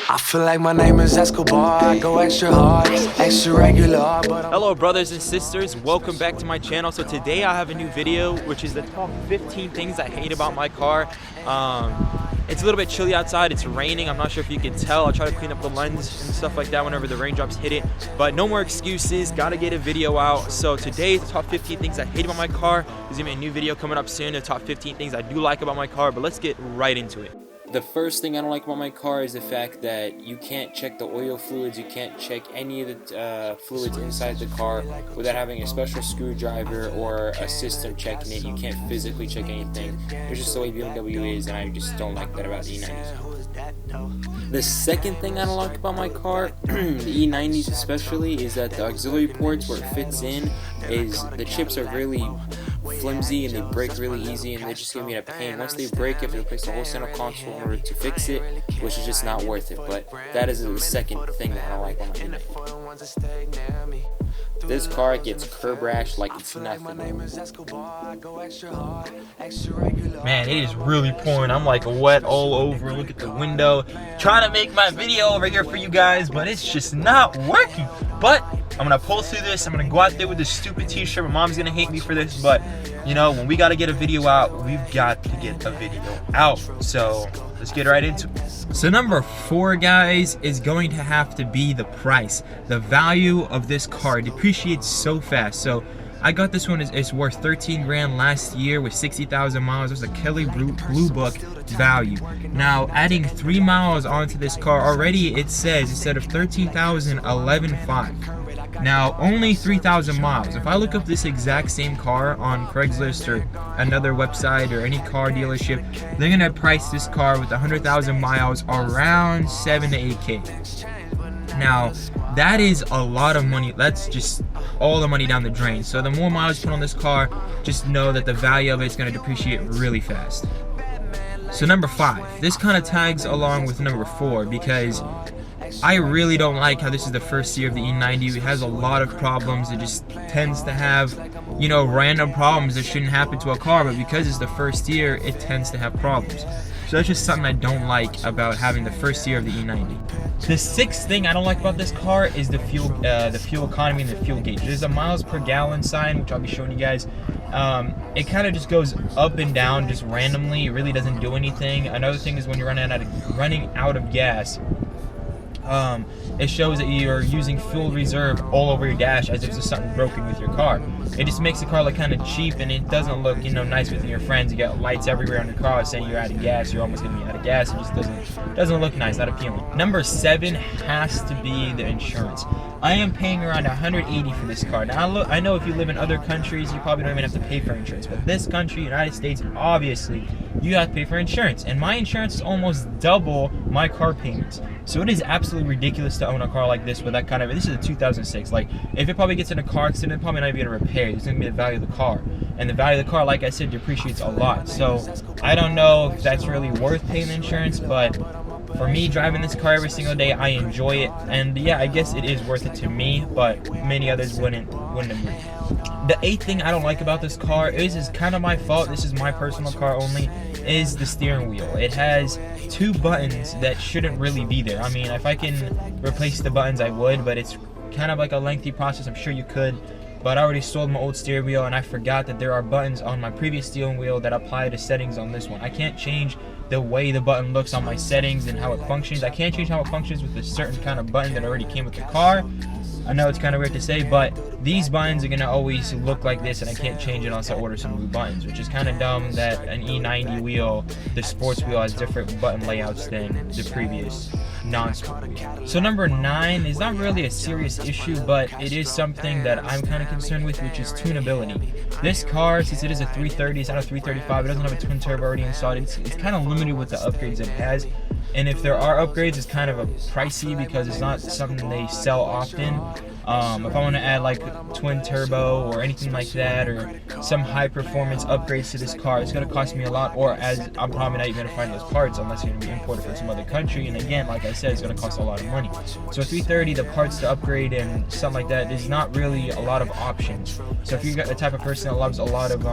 I feel like my name is Escobar. I go extra hard, extra regular. Hello brothers and sisters, welcome back to my channel. So today I have a new video, which is the top 15 things I hate about my car. It's a little bit chilly outside, it's raining, I'm not sure if you can tell. I'll try to clean up the lens and stuff like that whenever the raindrops hit it. But no more excuses, gotta get a video out. So today, the top 15 things I hate about my car. There's gonna be a new video coming up soon, the top 15 things I do like about my car, but let's get right into it. The first thing I don't like about my car is the fact that you can't check the oil fluids, you can't check any of the fluids inside the car without having a special screwdriver or a system checking it. You can't physically check anything. It's just the way BMW is, and I just don't like that about the E90s. The second thing I don't like about my car, the E90s especially, is that the auxiliary ports where it fits in, is the chips are really flimsy and they break really easy, and they just give me a pain. Once they break, you have to replace the whole center console in order to fix it, which is just not worth it. But that is the second thing that I don't like on my E90. This car gets curb rash like it's nothing. Man, it is really pouring. I'm like wet all over. Look at the window. Trying to make my video over here for you guys, but it's just not working. But I'm gonna pull through this. I'm gonna go out there with this stupid t-shirt. My mom's gonna hate me for this, but you know, when we gotta get a video out, we've got to get a video out. So let's get right into it. So number 4, guys, is going to have to be the price. The value of this car depreciates so fast. So I got this one, it's worth 13 grand last year with 60,000 miles. It was a Kelly Blue Book value. Now adding 3 miles onto this car, already it says instead of 13,000, 11,500. Now only 3,000 miles. If I look up this exact same car on Craigslist or another website or any car dealership, they're gonna price this car with 100,000 miles around 7 to 8K. Now that is a lot of money. That's just all the money down the drain. So the more miles you put on this car, just know that the value of it is going to depreciate really fast. So number 5, this kind of tags along with number 4 because I really don't like how this is the first year of the E90. It has a lot of problems. It just tends to have, you know, random problems that shouldn't happen to a car, but because it's the first year, it tends to have problems. So that's just something I don't like about having the first year of the E90. The 6th thing I don't like about this car is the fuel economy and the fuel gauge. There's a miles per gallon sign, which I'll be showing you guys. It kind of just goes up and down just randomly. It really doesn't do anything. Another thing is when you're running out of gas, it shows that you're using fuel reserve all over your dash as if there's something broken with your car. It just makes the car look kind of cheap, and it doesn't look, you know, nice with your friends. You got lights everywhere on your car saying you're out of gas, you're almost gonna be out of gas. It just doesn't look nice, not appealing. Number 7 has to be the insurance. I am paying around $180 for this car. Now I know if you live in other countries, you probably don't even have to pay for insurance, but this country, United States, obviously you have to pay for insurance, and my insurance is almost double my car payments. So it is absolutely ridiculous to own a car like this with that kind of, this is a 2006, like if it probably gets in a car accident, it probably not even a repair. It's going to be the value of the car, and the value of the car, like I said, depreciates a lot. So I don't know if that's really worth paying the insurance, but for me, driving this car every single day, I enjoy it, and yeah, I guess it is worth it to me, but many others wouldn't agree. The 8th thing I don't like about this car is kind of my fault. This is my personal car only. Is the steering wheel. It has 2 buttons that shouldn't really be there. I mean, if I can replace the buttons, I would, but it's kind of like a lengthy process. I'm sure you could, but I already sold my old steering wheel, and I forgot that there are buttons on my previous steering wheel that apply to settings on this one. I can't change the way the button looks on my settings and how it functions. I can't change how it functions with a certain kind of button that already came with the car. I know it's kind of weird to say, but these buttons are going to always look like this, and I can't change it unless I order some new buttons, which is kind of dumb that an E90 wheel, the sports wheel, has different button layouts than the previous non-sport wheel. So number 9 is not really a serious issue, but it is something that I'm kind of concerned with, which is tunability. This car, since it is a 330, it's not a 335, it doesn't have a twin turbo already installed, it's kind of limited with the upgrades it has. And if there are upgrades, it's kind of a pricey because it's not something they sell often. If I want to add like twin turbo or anything like that, or some high performance upgrades to this car, it's going to cost me a lot, or as I'm probably not even going to find those parts unless you're going to be imported from some other country, and again, like I said, it's going to cost a lot of money. So 330, the parts to upgrade and something like that, is not really a lot of options. So if you're the type of person that loves a lot of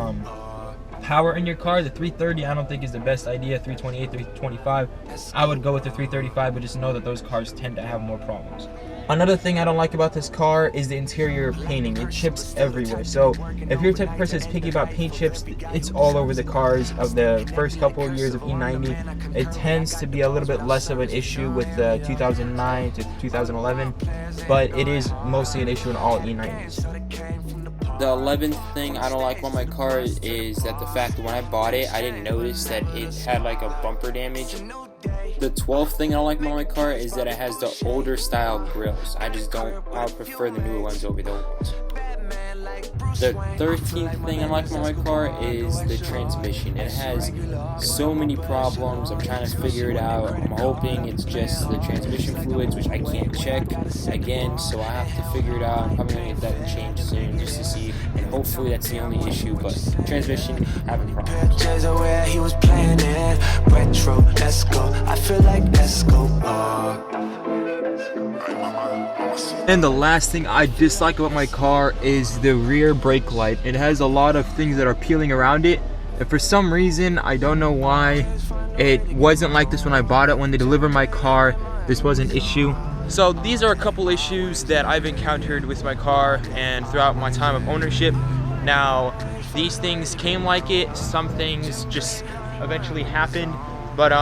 power in your car, the 330 I don't think is the best idea. 328, 325, I would go with the 335, but just know that those cars tend to have more problems. Another thing I don't like about this car is the interior painting. It chips everywhere. So if you're the type of person that's picky about paint chips, it's all over the cars. Of the first couple of years of E90, it tends to be a little bit less of an issue with the 2009 to 2011, but it is mostly an issue in all E90s. The 11th thing I don't like about my car is that the fact that when I bought it, I didn't notice that it had like a bumper damage. The 12th thing I don't like about my car is that it has the older style grills. I would prefer the newer ones over the old ones. The 13th thing I like about my car is the transmission. It has so many problems. I'm trying to figure it out. I'm hoping it's just the transmission fluids, which I can't check again, so I have to figure it out. I'm probably going to get that changed soon just to see, and hopefully that's the only issue, but transmission, having problems. Pictures of where he was playing it. Retro, let's go. I feel like Escobar. And the last thing I dislike about my car is the rear brake light. It has a lot of things that are peeling around it, and for some reason, I don't know why, it wasn't like this when I bought it. When they delivered my car, this was an issue. So these are a couple issues that I've encountered with my car and throughout my time of ownership. Now, these things came like it, some things just eventually happened. But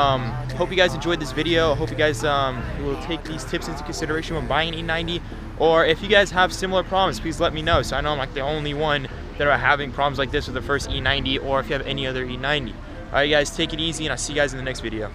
hope you guys enjoyed this video. I hope you guys will take these tips into consideration when buying an E90. Or if you guys have similar problems, please let me know, so I know I'm like the only one that are having problems like this with the first E90, or if you have any other E90. Alright guys, take it easy, and I'll see you guys in the next video.